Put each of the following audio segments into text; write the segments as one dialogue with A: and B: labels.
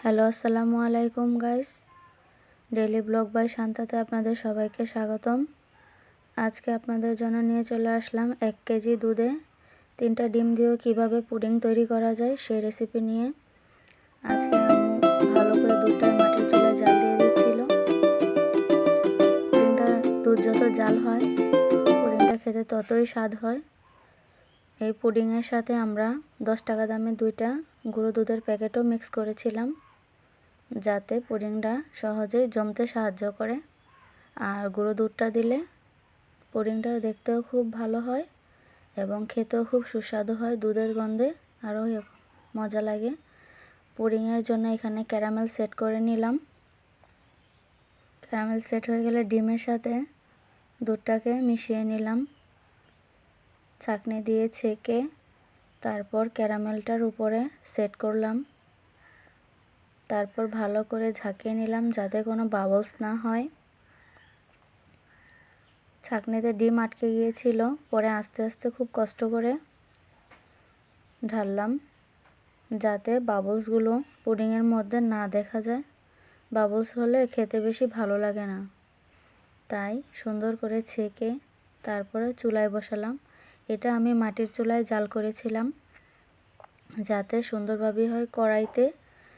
A: Hello, আসসালামু আলাইকুম guys. Daily blog by শান্তাতে আপনাদের সবাইকে স্বাগতম। আজকে আপনাদের জন্য নিয়ে চলে আসলাম 1 কেজি দুধে 3টা ডিম দিয়েও কীভাবে পুডিং তৈরি করা যায় সেই রেসিপি নিয়ে। আজকে আমি ভালো করে দুধটা মাটির চুলায় জাল দিয়ে দিয়েছিল। পুডিংটা দুধ যত জাল হয় পুডিংটা খেতে ততই স্বাদ হয়। এই পুডিংয়ের সাথে আমরা 10 টাকা দামের 2টা গুঁড়ো দুধের প্যাকেটও মিক্স করেছিলাম, যাতে পুডিংটা সহজেই জমতে সাহায্য করে। আর গুঁড়ো দুধটা দিলে পুডিংটা দেখতেও খুব ভালো হয় এবং খেতেও খুব সুস্বাদু হয়। দুধের গন্ধে আরও মজা লাগে। পুডিংয়ের জন্য এখানে ক্যারামেল সেট করে নিলাম। ক্যারামেল সেট হয়ে গেলে ডিমের সাথে দুধটাকে মিশিয়ে নিলাম। ছাঁকনি দিয়ে ছেঁকে তারপর ক্যারামেলটার উপরে সেট করলাম। তারপর ভালো করে ঝাঁকিয়ে নিলাম যাতে কোনো বাবলস না হয়। ছাঁকনিতে ডিম আটকে গিয়েছিল, পরে আস্তে আস্তে খুব কষ্ট করে ঢাললাম যাতে বাবলসগুলো পুডিংয়ের মধ্যে না দেখা যায়। বাবলস হলে খেতে বেশি ভালো লাগে না, তাই সুন্দর করে ছেঁকে তারপরে চুলায় বসালাম। এটা আমি মাটির চুলায় জাল করেছিলাম যাতে সুন্দরভাবে হয়। কড়াইতে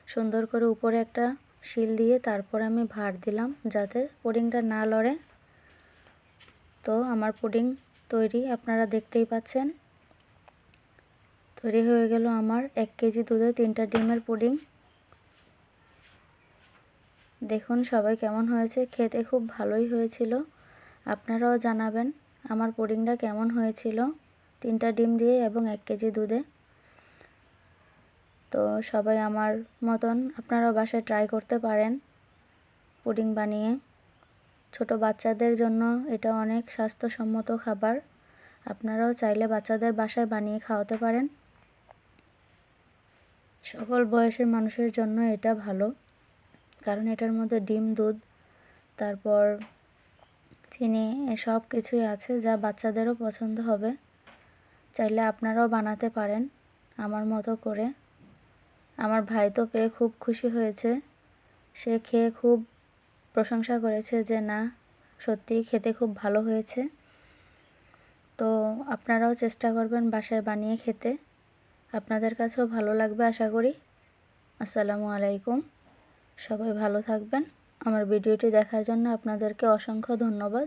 A: সুন্দর করে উপরে একটা শিল দিয়ে তারপরে আমি ভাঁড় দিলাম যাতে পুডিংটা না লড়ে। তো আমার পুডিং তৈরি, আপনারা দেখতেই পাচ্ছেন। তৈরি হয়ে গেল আমার 1 কেজি দুধে 3টা ডিমের পুডিং। দেখুন সবাই কেমন হয়েছে, খেতে খুব ভালোই হয়েছিল। আপনারাও জানাবেন আমার পুডিংটা কেমন হয়েছিল 3টা ডিম দিয়ে এবং 1 কেজি দুধে। তো সবাই আমার মতন আপনারাও বাসায় ট্রাই করতে পারেন পুডিং বানিয়ে। ছোট বাচ্চাদের জন্য এটা অনেক স্বাস্থ্যসম্মত খাবার। আপনারাও চাইলে বাচ্চাদের বাসায় বানিয়ে খাওয়াতে পারেন। সকল বয়সের মানুষের জন্য এটা ভালো, কারণ এটার মধ্যে ডিম, দুধ, তারপর চিনি, সব কিছুই আছে যা বাচ্চাদেরও পছন্দ হবে। চাইলে আপনারাও বানাতে পারেন আমার মতো করে। আমার ভাই তো পেয়ে খুব খুশি হয়েছে, সে খেয়ে খুব প্রশংসা করেছে যে না, সত্যিই খেতে খুব ভালো হয়েছে। তো আপনারাও চেষ্টা করবেন বাসায় বানিয়ে খেতে, আপনাদের কাছেও ভালো লাগবে আশা করি। আসসালামু আলাইকুম, সবাই ভালো থাকবেন। আমার ভিডিওটি দেখার জন্য আপনাদেরকে অসংখ্য ধন্যবাদ।